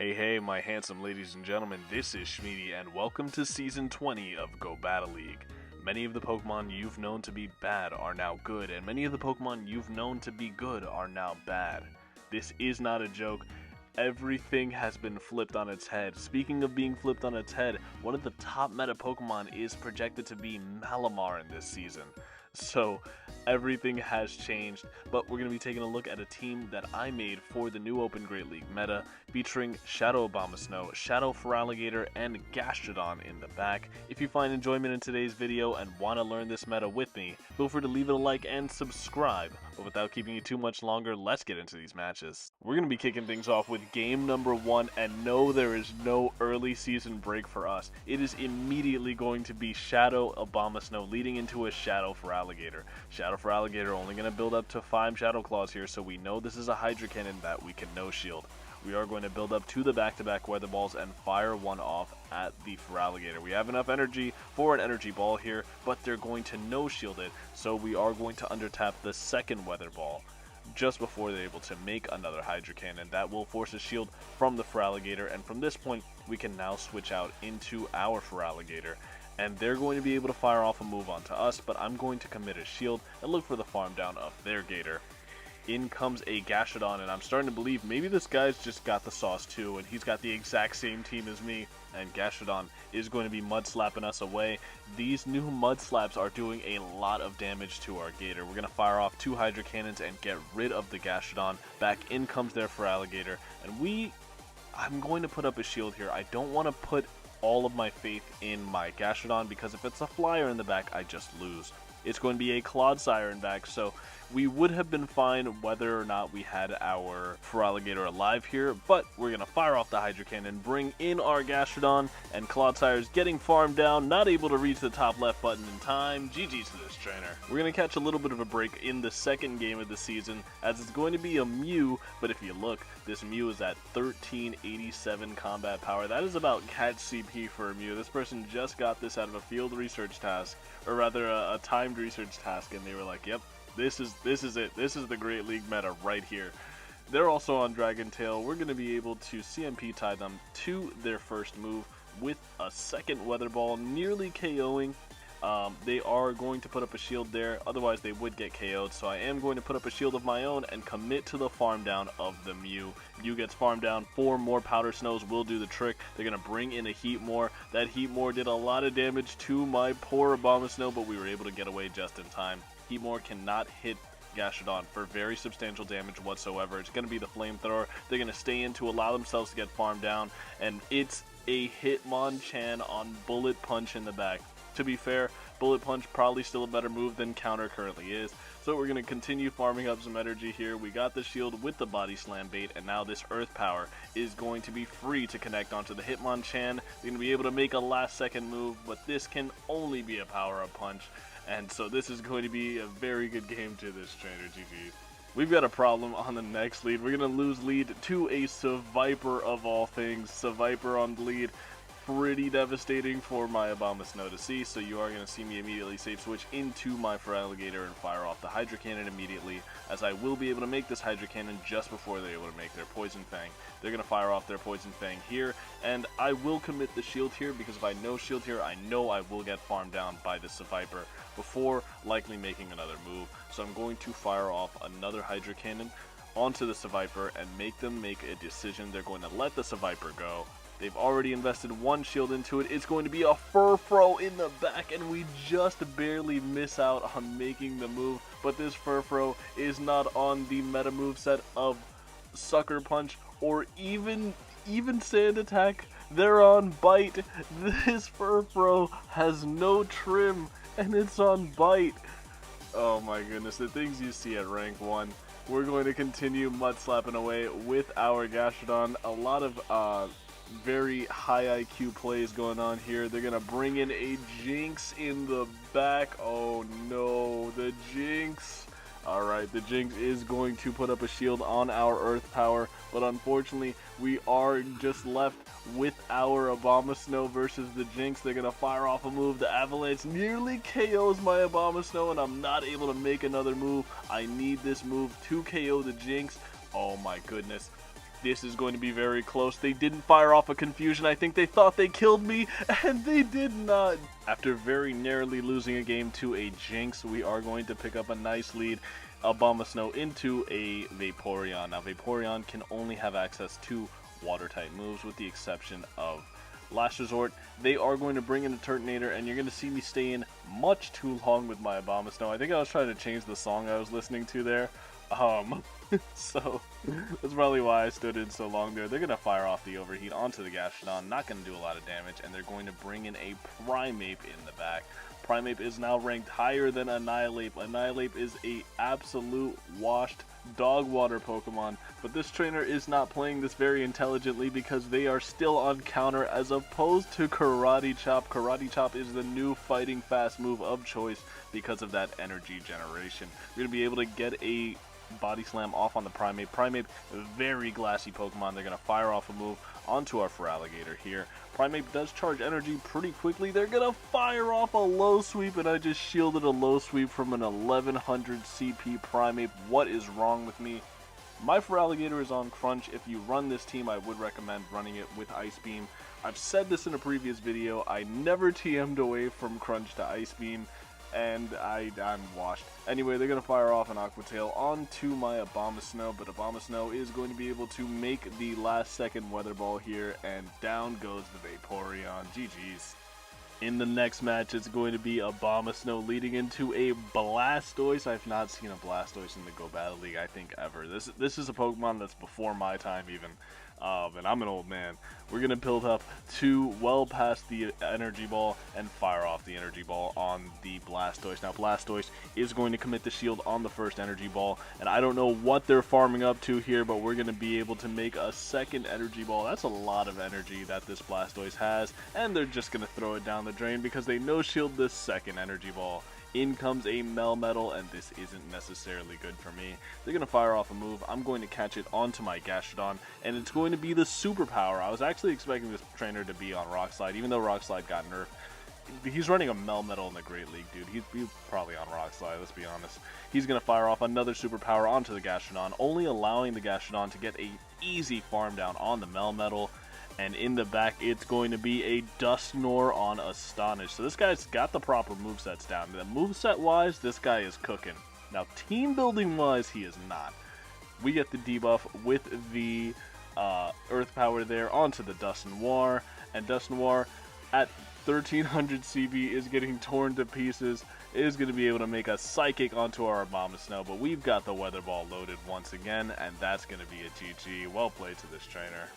Hey, my handsome ladies and gentlemen, this is Shmeaty, and welcome to Season 20 of Go Battle League. Many of the Pokemon you've known to be bad are now good, and many of the Pokemon you've known to be good are now bad. This is not a joke. Everything has been flipped on its head. Speaking of being flipped on its head, one of the top meta Pokemon is projected to be Malamar in this season. So everything has changed, but we're going to be taking a look at a team that I made for the new Open Great League meta, featuring Shadow ABOMASNOW, Shadow Feraligatr, and Gastrodon in the back. If you find enjoyment in today's video and want to learn this meta with me, feel free to leave it a like and subscribe. But without keeping you too much longer, let's get into these matches. We're going to be kicking things off with game number 1, and no, there is no early season break for us. It is immediately going to be Shadow ABOMASNOW leading into a Shadow Feraligatr. Shadow Feraligatr only going to build up to 5 Shadow Claws here, so we know this is a Hydro Cannon that we can no-shield. We are going to build up to the back-to-back Weather Balls and fire one off at the Feraligatr. We have enough energy for an Energy Ball here, but they're going to no-shield it, so we are going to undertap the second Weather Ball just before they're able to make another Hydro Cannon. That will force a shield from the Feraligatr, and from this point, we can now switch out into our Feraligatr. And they're going to be able to fire off a move onto us, but I'm going to commit a shield and look for the farm down of their Gator. In comes a Gastrodon, and I'm starting to believe maybe this guy's just got the sauce too, and he's got the exact same team as me, and Gastrodon is going to be mud slapping us away. These new mud slaps are doing a lot of damage to our Gator. We're going to fire off 2 Hydro Cannons and get rid of the Gastrodon. Back in comes their Feraligatr, and I'm going to put up a shield here. I don't want to put all of my faith in my Gastrodon, because if it's a flyer in the back, I just lose. It's going to be a Clodsire in back, so we would have been fine whether or not we had our Feraligatr alive here, but we're going to fire off the Hydro Cannon, bring in our Gastrodon, and Clodsire's getting farmed down, not able to reach the top left button in time. GG's to this trainer. We're going to catch a little bit of a break in the second game of the season, as it's going to be a Mew, but if you look, this Mew is at 1387 combat power. That is about catch CP for a Mew. This person just got this out of a field research task, or rather a timed research task, and they were like, yep, this is it. This is the Great League meta right here. They're also on Dragon Tail. We're going to be able to CMP tie them to their first move with a second Weather Ball, nearly KOing. They are going to put up a shield there, otherwise they would get KO'd, so I am going to put up a shield of my own and commit to the farm down of the Mew. Mew gets farmed down, 4 more Powder Snows will do the trick. They're going to bring in a Heatmor. That Heatmor did a lot of damage to my poor ABOMASNOW, but we were able to get away just in time. Heatmor cannot hit Gastrodon for very substantial damage whatsoever. It's going to be the Flamethrower. They're going to stay in to allow themselves to get farmed down, and it's a Hitmonchan on Bullet Punch in the back. To be fair, Bullet Punch probably still a better move than Counter currently is, so we're going to continue farming up some energy here. We got the shield with the Body Slam bait, and now this Earth Power is going to be free to connect onto the Hitmonchan. They're going to be able to make a last second move, but this can only be a power-up punch, and so this is going to be a very good game to this trainer. GG. We've got a problem on the next lead. We're going to lose lead to a Seviper of all things. Seviper on the lead. Pretty devastating for my ABOMASNOW to see, so you are going to see me immediately safe switch into my Feraligatr and fire off the Hydro Cannon immediately, as I will be able to make this Hydro Cannon just before they're able to make their Poison Fang. They're going to fire off their Poison Fang here, and I will commit the shield here, because if I no shield here, I know I will get farmed down by the Seviper before likely making another move. So I'm going to fire off another Hydro Cannon onto the Seviper and make them make a decision. They're going to let the Seviper go. They've already invested 1 shield into it. It's going to be a Furfrou in the back, and we just barely miss out on making the move. But this Furfrou is not on the meta moveset of Sucker Punch or even Sand Attack. They're on Bite. This Furfrou has no trim, and it's on Bite. Oh my goodness, the things you see at rank 1. We're going to continue mud slapping away with our Gastrodon. A lot of very high IQ plays going on here. They're going to bring in a Jinx in the back. Oh no, the Jinx. Alright, the Jinx is going to put up a shield on our Earth Power, but unfortunately we are just left with our ABOMASNOW versus the Jinx. They're going to fire off a move. The Avalanche nearly KOs my ABOMASNOW, and I'm not able to make another move. I need this move to KO the Jinx. Oh my goodness. This is going to be very close. They didn't fire off a confusion. I think they thought they killed me, and they did not. After very narrowly losing a game to a Jinx, we are going to pick up a nice lead. ABOMASNOW into a Vaporeon. Now, Vaporeon can only have access to water-type moves with the exception of Last Resort. They are going to bring in a Turtonator, and you're going to see me stay in much too long with my ABOMASNOW. I think I was trying to change the song I was listening to there. So that's probably why I stood in so long there. They're going to fire off the Overheat onto the Gastrodon, not going to do a lot of damage, and they're going to bring in a Primeape in the back. Primeape is now ranked higher than Annihilape. Annihilape is a absolute washed dog water Pokemon, but this trainer is not playing this very intelligently because they are still on counter as opposed to Karate Chop. Karate Chop is the new fighting fast move of choice because of that energy generation. You're going to be able to get a Body Slam off on the Primeape. Primeape, very glassy Pokemon. They're going to fire off a move onto our Feraligatr here. Primeape does charge energy pretty quickly. They're going to fire off a low sweep, and I just shielded a low sweep from an 1100 CP Primeape. What is wrong with me? My Feraligatr is on Crunch. If you run this team, I would recommend running it with Ice Beam. I've said this in a previous video. I never TM'd away from Crunch to Ice Beam, and I'm washed. Anyway, they're going to fire off an Aqua Tail onto my ABOMASNOW, but ABOMASNOW is going to be able to make the last second Weather Ball here, and down goes the Vaporeon. GG's. In the next match, it's going to be ABOMASNOW leading into a Blastoise. I've not seen a Blastoise in the Go Battle League, I think, ever. This is a Pokemon that's before my time, even. And I'm an old man. We're going to build up to well past the Energy Ball and fire off the Energy Ball on the Blastoise. Now, Blastoise is going to commit the shield on the first Energy Ball, and I don't know what they're farming up to here, but we're going to be able to make a second Energy Ball. That's a lot of energy that this Blastoise has, and they're just going to throw it down the drain because they no-shield this second Energy Ball. In comes a Melmetal, and this isn't necessarily good for me. They're going to fire off a move. I'm going to catch it onto my Gastrodon, and it's going to be the Superpower. I was actually expecting this trainer to be on Rock Slide, even though Rock Slide got nerfed. He's running a Melmetal in the Great League, dude. He's probably on Rock Slide, let's be honest. He's going to fire off another Superpower onto the Gastrodon, only allowing the Gastrodon to get a easy farm down on the Melmetal. And in the back, it's going to be a Dusknoir on Astonish. So this guy's got the proper movesets down. The moveset-wise, this guy is cooking. Now, team-building-wise, he is not. We get the debuff with the Earth Power there onto the Dusknoir. And Dusknoir, at 1300 CB, is getting torn to pieces. Is going to be able to make a Psychic onto our ABOMASNOW. But we've got the Weather Ball loaded once again, and that's going to be a GG. Well played to this trainer.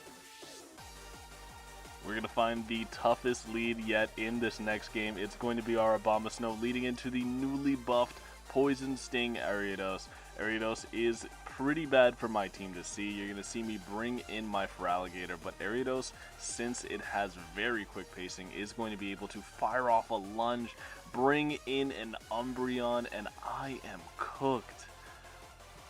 We're going to find the toughest lead yet in this next game. It's going to be our ABOMASNOW leading into the newly buffed Poison Sting Ariados. Ariados is pretty bad for my team to see. You're going to see me bring in my Feraligatr, but Ariados, since it has very quick pacing, is going to be able to fire off a lunge, bring in an Umbreon, and I am cooked.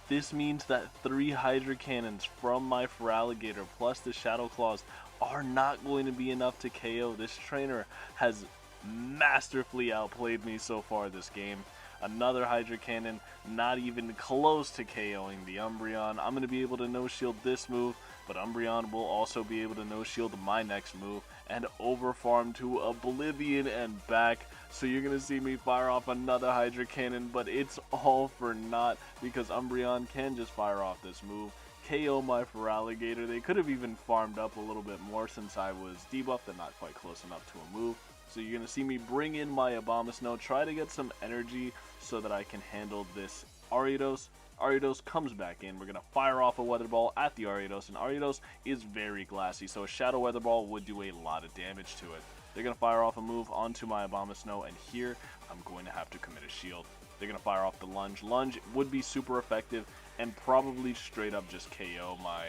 This means that 3 Hydro Cannons from my Feraligatr plus the Shadow Claws are not going to be enough to KO. This trainer has masterfully outplayed me so far this game. Another Hydro Cannon, not even close to KOing the Umbreon. I'm going to be able to no-shield this move, but Umbreon will also be able to no-shield my next move and overfarm to Oblivion and back. So you're going to see me fire off another Hydro Cannon, but it's all for naught because Umbreon can just fire off this move, KO my Feraligatr. They could have even farmed up a little bit more since I was debuffed and not quite close enough to a move. So you're going to see me bring in my ABOMASNOW, try to get some energy so that I can handle this Ariados. Ariados comes back in. We're going to fire off a Weather Ball at the Ariados, and Ariados is very glassy, so a Shadow Weather Ball would do a lot of damage to it. They're going to fire off a move onto my ABOMASNOW, and here I'm going to have to commit a shield. They're going to fire off the Lunge. Lunge would be super effective and probably straight up just KO my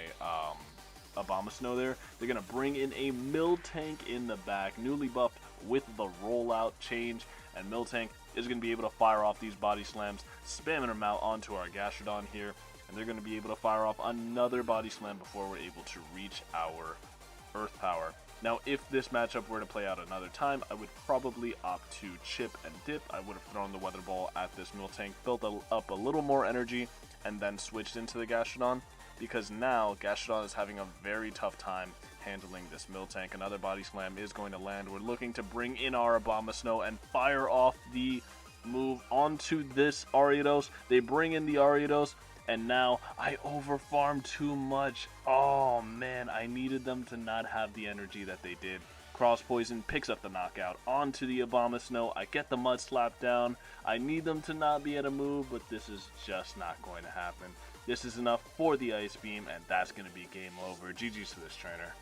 ABOMASNOW there. They're going to bring in a Miltank in the back, newly buffed with the rollout change, and Miltank is going to be able to fire off these body slams, spamming them out onto our Gastrodon here, and they're going to be able to fire off another body slam before we're able to reach our Earth Power. Now, if this matchup were to play out another time, I would probably opt to chip and dip. I would have thrown the Weather Ball at this Miltank, built up a little more energy, and then switched into the Gastrodon. because now Gastrodon is having a very tough time handling this Miltank. Another body slam is going to land. We're looking to bring in our ABOMASNOW and fire off the move onto this Ariados. They bring in the Ariados, and now I overfarmed too much. Oh man, I needed them to not have the energy that they did. Cross Poison picks up the knockout onto the ABOMASNOW. I get the Mud Slap down. I need them to not be able to move, but this is just not going to happen. This is enough for the Ice Beam, and that's going to be game over. GG's to this trainer.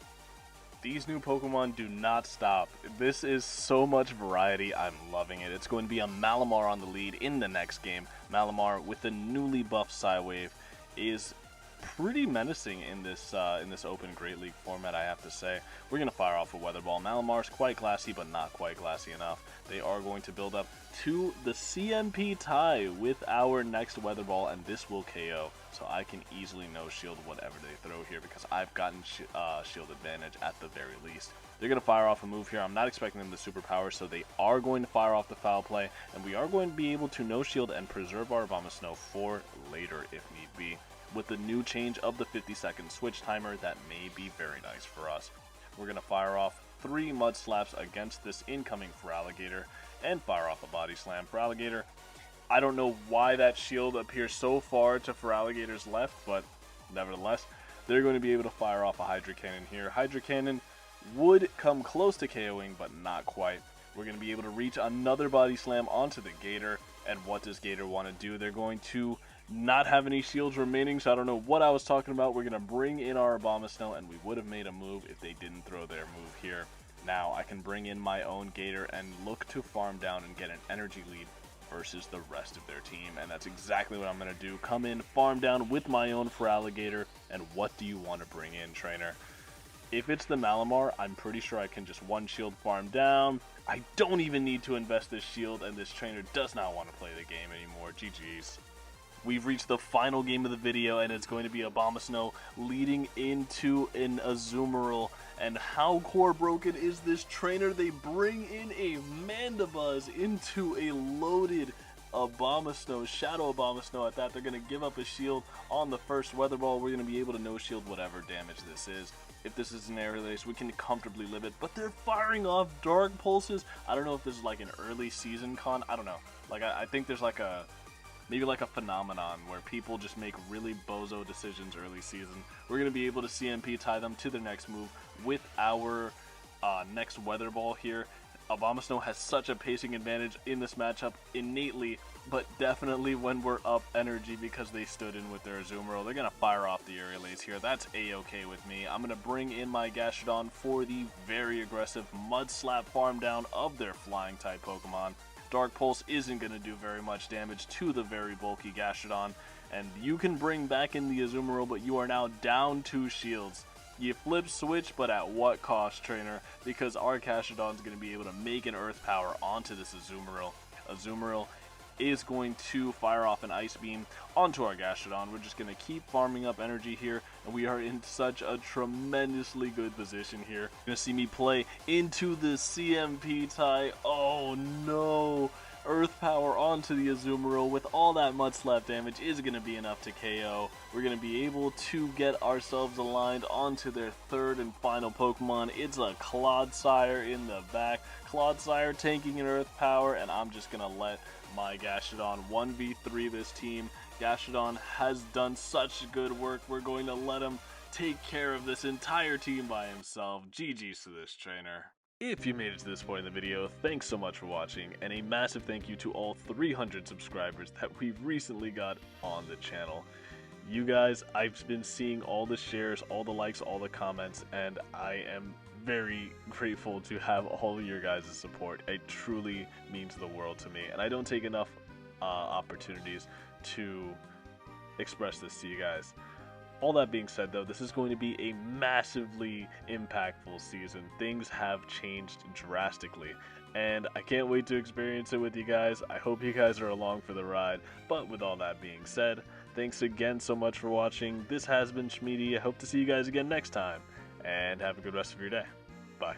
These new Pokemon do not stop. This is so much variety. I'm loving it. It's going to be a Malamar on the lead in the next game. Malamar with the newly buffed Psywave is pretty menacing in this open Great League format, I have to say. We're going to fire off a Weather Ball. Malamar's quite glassy, but not quite glassy enough. They are going to build up to the CMP tie with our next Weather Ball, and this will KO. So I can easily no-shield whatever they throw here because I've gotten shield advantage at the very least. They're going to fire off a move here. I'm not expecting them to superpower, so they are going to fire off the Foul Play, and we are going to be able to no-shield and preserve our ABOMASNOW for later if need be. With the new change of the 50-second switch timer, that may be very nice for us. We're going to fire off 3 Mud Slaps against this incoming Feraligatr and fire off a Body Slam. Feraligatr, I don't know why that shield appears so far to Feraligatr's left, but nevertheless, they're going to be able to fire off a Hydro Cannon here. Hydro Cannon would come close to KOing, but not quite. We're going to be able to reach another Body Slam onto the Gator, and what does Gator want to do? They're going to not have any shields remaining, so I don't know what I was talking about. We're going to bring in our ABOMASNOW, and we would have made a move if they didn't throw their move here. Now I can bring in my own Gator and look to farm down and get an energy lead versus the rest of their team, and that's exactly what I'm going to do. Come in, farm down with my own Feraligatr, and what do you want to bring in, trainer? If it's the Malamar, I'm pretty sure I can just one shield farm down. I don't even need to invest this shield, and this trainer does not want to play the game anymore. GG's. We've reached the final game of the video, and it's going to be ABOMASNOW leading into an Azumarill. And how core broken is this trainer? They bring in a Mandibuzz into a loaded ABOMASNOW, Shadow ABOMASNOW at that. They're going to give up a shield on the first Weather Ball. We're going to be able to no-shield whatever damage this is. If this is an air release, we can comfortably live it, but they're firing off Dark Pulses. I don't know if this is like an early season con. I don't know. Like, I think there's like a maybe like a phenomenon where people just make really bozo decisions early season. We're going to be able to CMP tie them to their next move with our next Weather Ball here. ABOMASNOW has such a pacing advantage in this matchup innately, but definitely when we're up energy because they stood in with their Azumarill. They're going to fire off the Aerial Ace here. That's a-okay with me. I'm going to bring in my Gastrodon for the very aggressive Mud Slap farm down of their flying type Pokemon. Dark Pulse isn't going to do very much damage to the very bulky Gastrodon, and you can bring back in the Azumarill, but you are now down 2 shields. You flip switch, but at what cost, trainer? Because our Gastrodon is going to be able to make an Earth Power onto this Azumarill. Azumarill is going to fire off an Ice Beam onto our Gastrodon. We're just going to keep farming up energy here, and we are in such a tremendously good position here. You're going to see me play into the CMP tie. Oh no! Earth Power onto the Azumarill with all that Mud Slap damage is going to be enough to KO. We're going to be able to get ourselves aligned onto their third and final Pokemon. It's a Clodsire in the back. Clodsire tanking an Earth Power, and I'm just going to let my Gastrodon 1v3 this team. Gastrodon has done such good work. We're going to let him take care of this entire team by himself. GG's to this trainer. If you made it to this point in the video, thanks so much for watching, and a massive thank you to all 300 subscribers that we've recently got on the channel. You guys, I've been seeing all the shares, all the likes, all the comments, and I am very grateful to have all of your guys' support. It truly means the world to me, and I don't take enough opportunities to express this to you guys. All that being said, though, this is going to be a massively impactful season. Things have changed drastically, and I can't wait to experience it with you guys. I hope you guys are along for the ride. But with all that being said, thanks again so much for watching. This has been Shmeaty. I hope to see you guys again next time, and have a good rest of your day. Bye.